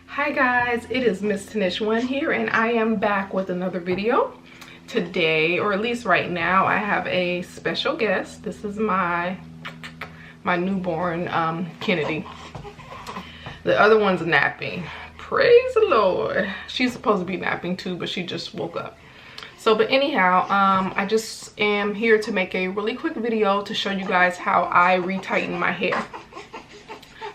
Hi guys, it is Miss Tanish1 here, and I am back with another video. Today, or at least right now, I have a special guest. This is my newborn Kennedy. The other one's napping. Praise the Lord. She's supposed to be napping too, but she just woke up. So, but anyhow, I just am here to make a really quick video to show you guys how I retighten my hair.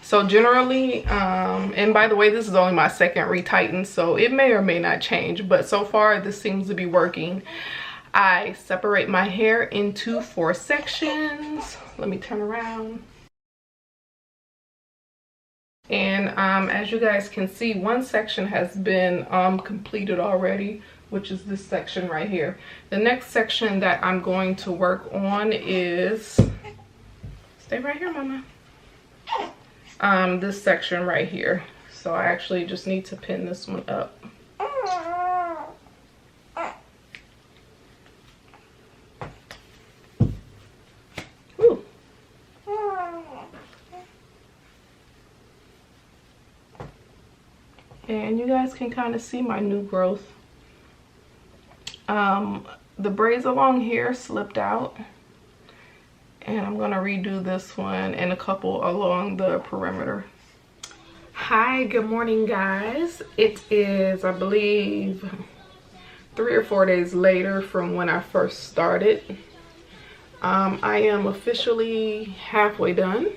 So generally, and by the way, this is only my second retighten, so it may or may not change, but so far this seems to be working. I separate my hair into 4 sections. Let me turn around. And as you guys can see, one section has been completed already, which is this section right here. The next section that I'm going to work on is, stay right here, mama. This section right here. So I actually just need to pin this one up. Woo. And you guys can kind of see my new growth. The braids along here slipped out. And I'm gonna redo this one and a couple along the perimeter. Hi, good morning guys. It is, I believe, 3 or 4 days later from when I first started. I am officially halfway done.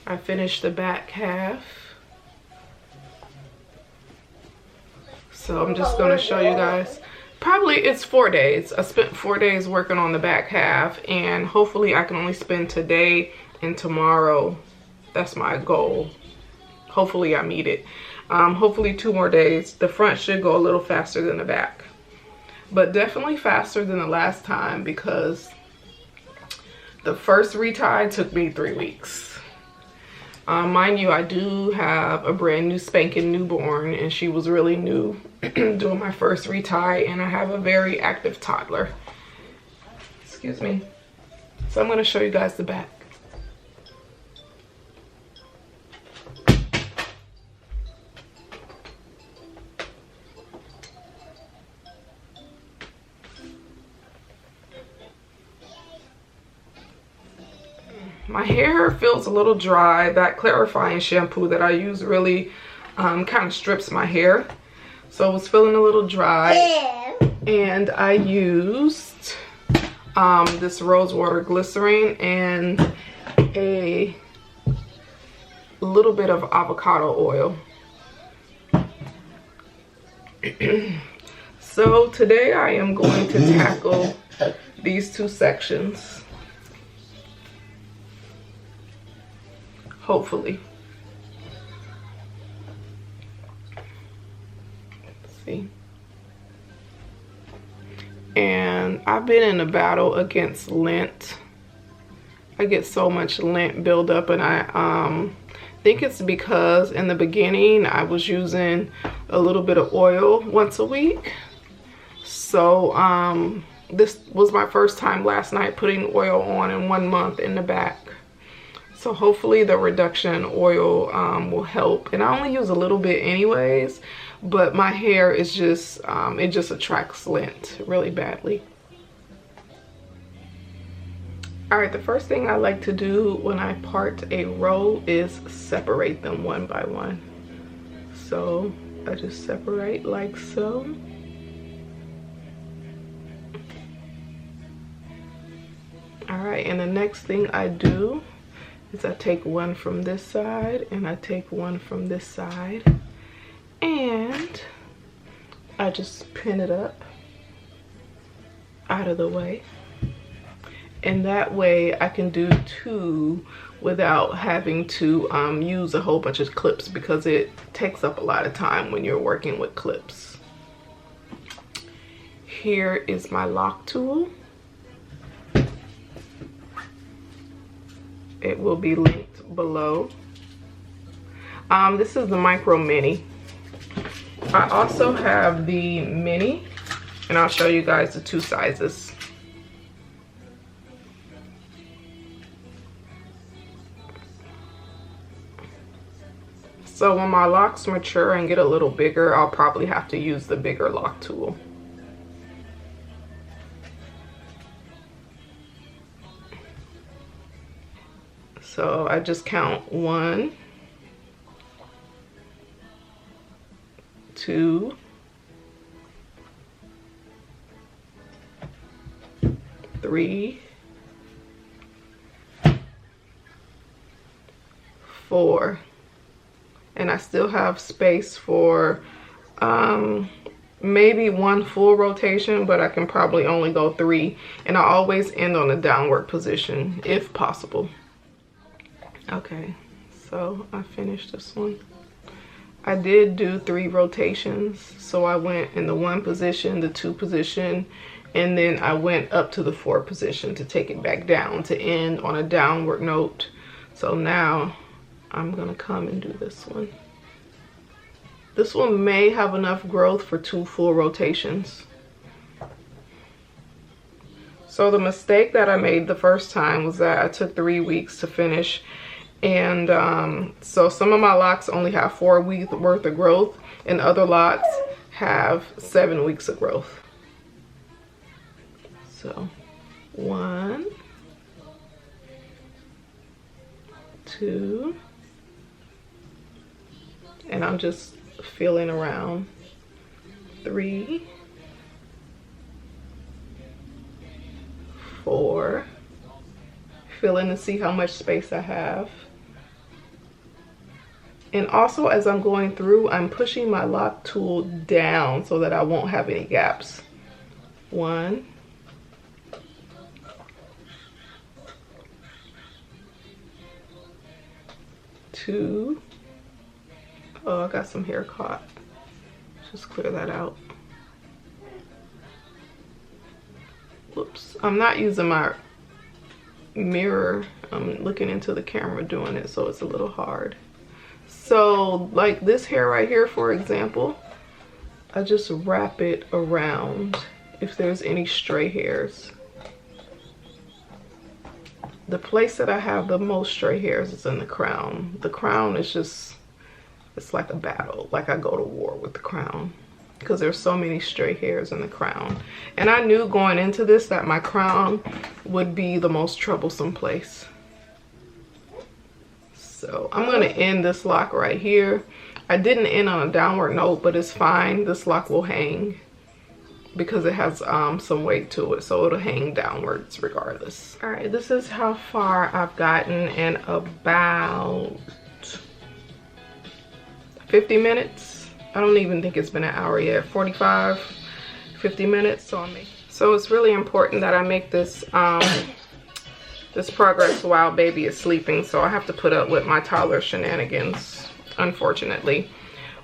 I finished the back half. So I'm just gonna show you guys. Probably it's 4 days. I spent 4 days working on the back half, and hopefully I can only spend today and tomorrow. That's my goal. Hopefully I meet it. Hopefully 2 more days. The front should go a little faster than the back, but definitely faster than the last time, because the first retie took me 3 weeks. Mind you, I do have a brand new spanking newborn, and she was really new doing my first retie, and I have a very active toddler. Excuse me. So I'm going to show you guys the back. My hair feels a little dry. That clarifying shampoo that I use really kind of strips my hair. So it was feeling a little dry. And I used this rose water glycerin and a little bit of avocado oil. So today I am going to tackle these 2 sections. Hopefully. Let's see. And I've been in a battle against lint. I get so much lint buildup, and I think it's because in the beginning I was using a little bit of oil once a week. So this was my first time last night putting oil on in 1 month in the back. So hopefully the reduction in oil will help. And I only use a little bit anyways, but my hair is just, it just attracts lint really badly. All right, the first thing I like to do when I part a row is separate them one by one. So I just separate like so. All right, and the next thing I do is I take one from this side and I take one from this side, and I just pin it up out of the way, and that way I can do 2 without having to use a whole bunch of clips, because it takes up a lot of time when you're working with clips. Here is my lock tool. It will be linked below. This is the micro mini. I also have the mini, and I'll show you guys the 2 sizes. So when my locks mature and get a little bigger, I'll probably have to use the bigger lock tool. So I just count 1, 2, 3, 4, and I still have space for maybe 1 full rotation, but I can probably only go 3, and I always end on a downward position if possible. Okay, so I finished this one. I did do 3 rotations, so I went in the 1 position, the 2 position, and then I went up to the 4 position to take it back down to end on a downward note. So now I'm gonna come and do this one. This one may have enough growth for 2 full rotations. So the mistake that I made the first time was that I took 3 weeks to finish. And so some of my locks only have 4 weeks worth of growth, and other lots have 7 weeks of growth. So 1, 2, and I'm just feeling around. 3, 4, feeling to see how much space I have. And also, as I'm going through, I'm pushing my lock tool down so that I won't have any gaps. 1, 2. Oh, I got some hair caught. Just clear that out. Whoops. I'm not using my mirror. I'm looking into the camera doing it, so it's a little hard. So like this hair right here, for example, I just wrap it around if there's any stray hairs. The place that I have the most stray hairs is in the crown. The crown is just, it's like a battle. Like I go to war with the crown because there's so many stray hairs in the crown. And I knew going into this that my crown would be the most troublesome place. So I'm gonna end this lock right here. I didn't end on a downward note, but it's fine. This lock will hang because it has some weight to it, so it'll hang downwards regardless. All right, this is how far I've gotten in about 50 minutes. I don't even think it's been an hour yet. 45, 50 minutes. So it's really important that I make this this progress while baby is sleeping, so I have to put up with my toddler shenanigans, unfortunately.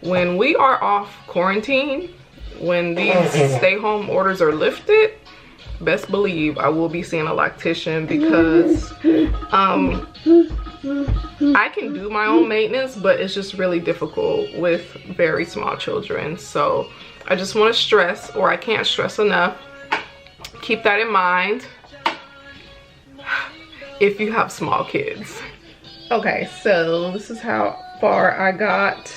When we are off quarantine, when these stay-home orders are lifted, best believe I will be seeing a loctician, because I can do my own maintenance, but it's just really difficult with very small children. So I just want to stress, or I can't stress enough, keep that in mind if you have small kids. Okay, so this is how far I got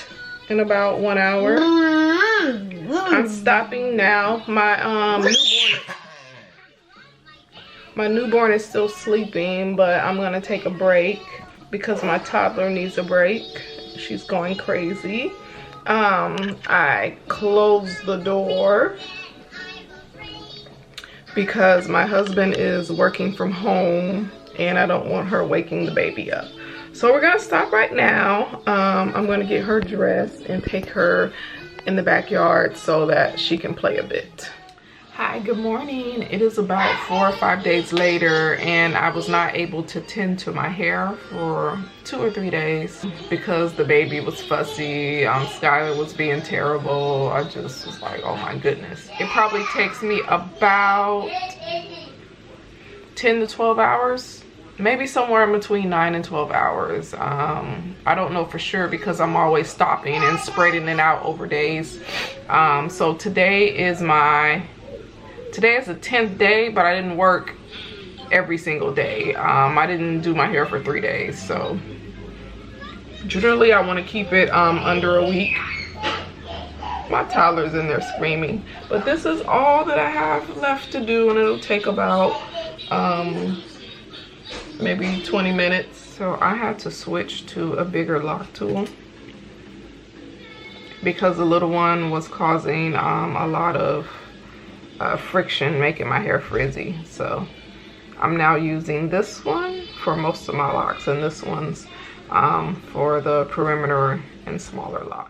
in about 1 hour. I'm stopping now. My newborn is still sleeping, but I'm gonna take a break because my toddler needs a break. She's going crazy. I closed the door because my husband is working from home and I don't want her waking the baby up. So we're gonna stop right now. I'm gonna get her dressed and take her in the backyard so that she can play a bit. Hi, good morning. It is about 4 or 5 days later, and I was not able to tend to my hair for 2 or 3 days because the baby was fussy. Skylar was being terrible. I just was like, oh my goodness. It probably takes me about 10 to 12 hours. Maybe somewhere in between 9 and 12 hours. I don't know for sure because I'm always stopping and spreading it out over days. So today is the 10th day, but I didn't work every single day. I didn't do my hair for 3 days, so Generally, I want to keep it under a week. My toddler's in there screaming. But this is all that I have left to do, and it'll take about maybe 20 minutes. So I had to switch to a bigger lock tool because the little one was causing a lot of friction, making my hair frizzy. So I'm now using this one for most of my locks, and this one's for the perimeter and smaller locks.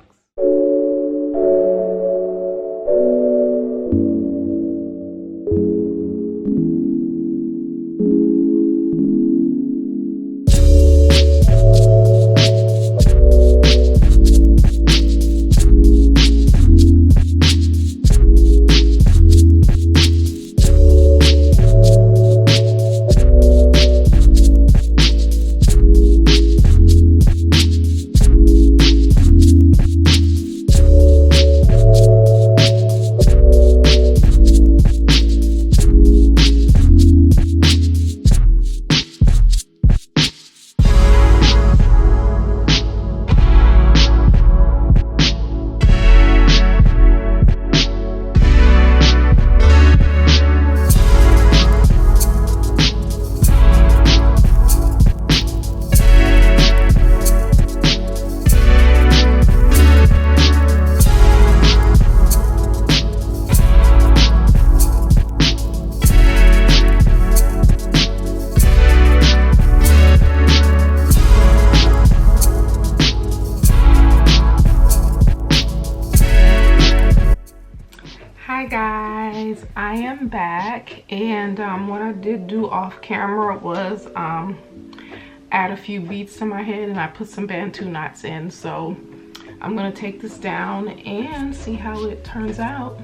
Hi guys, I am back, and what I did do off camera was add a few beads to my head, and I put some bantu knots in. So I'm gonna take this down and see how it turns out.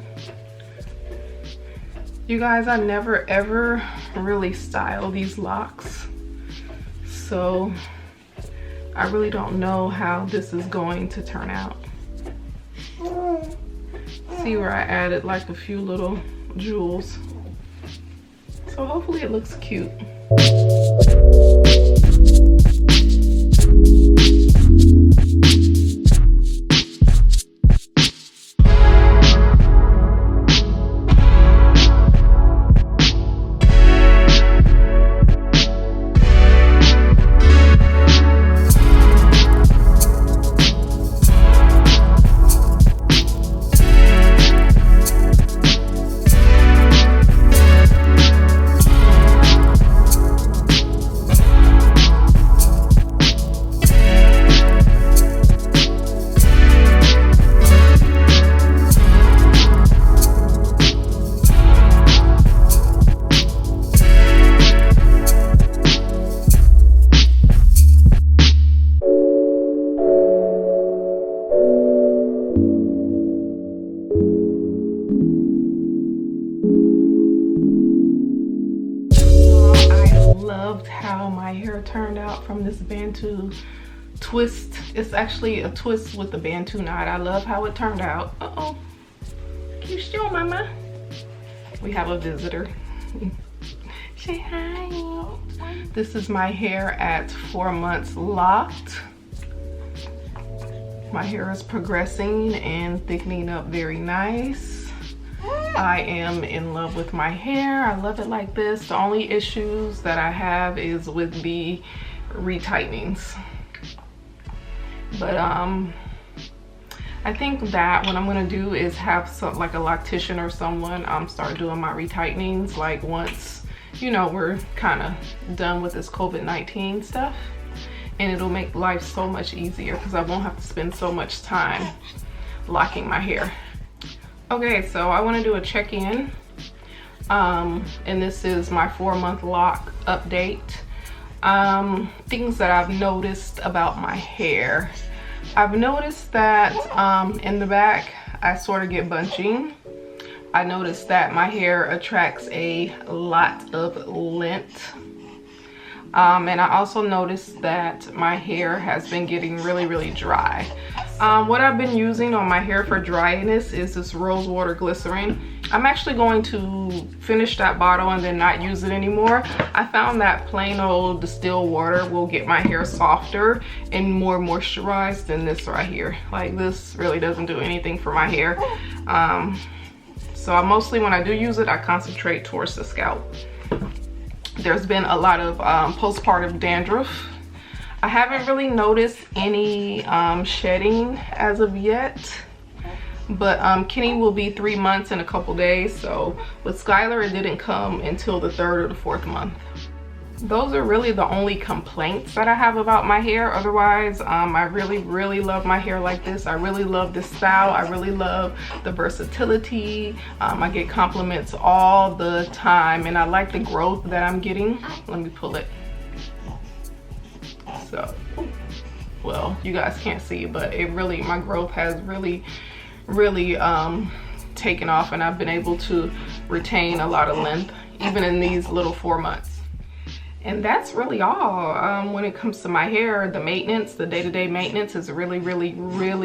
You guys, I never ever really style these locks, so I really don't know how this is going to turn out. See where I added like a few little jewels, so hopefully it looks cute. Loved how my hair turned out from this bantu twist. It's actually a twist with the bantu knot. I love how it turned out. Uh-oh, you still, mama? We have a visitor. Say hi. This is my hair at 4 months locked. My hair is progressing and thickening up very nice. I am in love with my hair. I love it like this. The only issues that I have is with the retightnings. But I think that what I'm gonna do is have some, like a loctician or someone, start doing my retightnings like once, you know, we're kind of done with this COVID-19 stuff, and it'll make life so much easier because I won't have to spend so much time locking my hair. Okay, so I want to do a check-in, and this is my 4-month lock update. Things that I've noticed about my hair. I've noticed that in the back I sort of get bunching. I noticed that my hair attracts a lot of length, and I also noticed that my hair has been getting really dry. What I've been using on my hair for dryness is this rose water glycerin. I'm actually going to finish that bottle and then not use it anymore. I found that plain old distilled water will get my hair softer and more moisturized than this right here. Like, this really doesn't do anything for my hair. So I mostly, when I do use it, I concentrate towards the scalp. There's been a lot of postpartum dandruff. I haven't really noticed any shedding as of yet. But Kenny will be 3 months in a couple days. So with Skylar, it didn't come until the 3rd or the 4th month. Those are really the only complaints that I have about my hair. Otherwise, I really love my hair like this. I really love this style. I really love the versatility. I get compliments all the time, and I like the growth that I'm getting. Let me pull it. So, well, you guys can't see, but it really, my growth has really taken off, and I've been able to retain a lot of length even in these little 4 months. And that's really all. When it comes to my hair, the maintenance, the day-to-day maintenance is really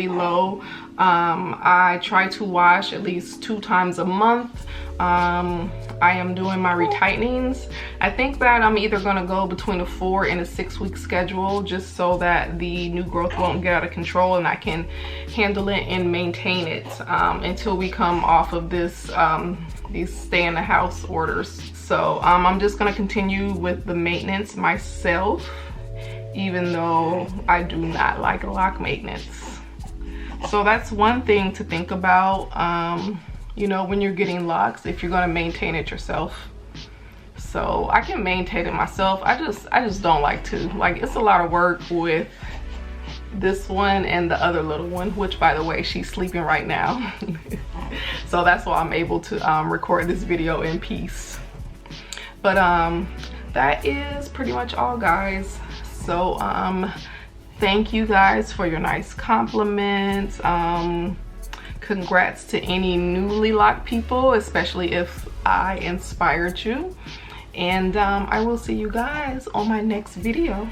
low. I try to wash at least 2 times a month. I am doing my retightnings. I think that I'm either gonna go between a 4 and a 6 week schedule, just so that the new growth won't get out of control and I can handle it and maintain it until we come off of this these stay in the house orders. So I'm just gonna continue with the maintenance myself, even though I do not like lock maintenance. So that's one thing to think about, you know, when you're getting locks, if you're gonna maintain it yourself. So I can maintain it myself. I just don't like to. Like, it's a lot of work with this one and the other little one, which, by the way, she's sleeping right now. So that's why I'm able to record this video in peace. But that is pretty much all, guys. So thank you guys for your nice compliments. Congrats to any newly locked people, especially if I inspired you. And I will see you guys on my next video.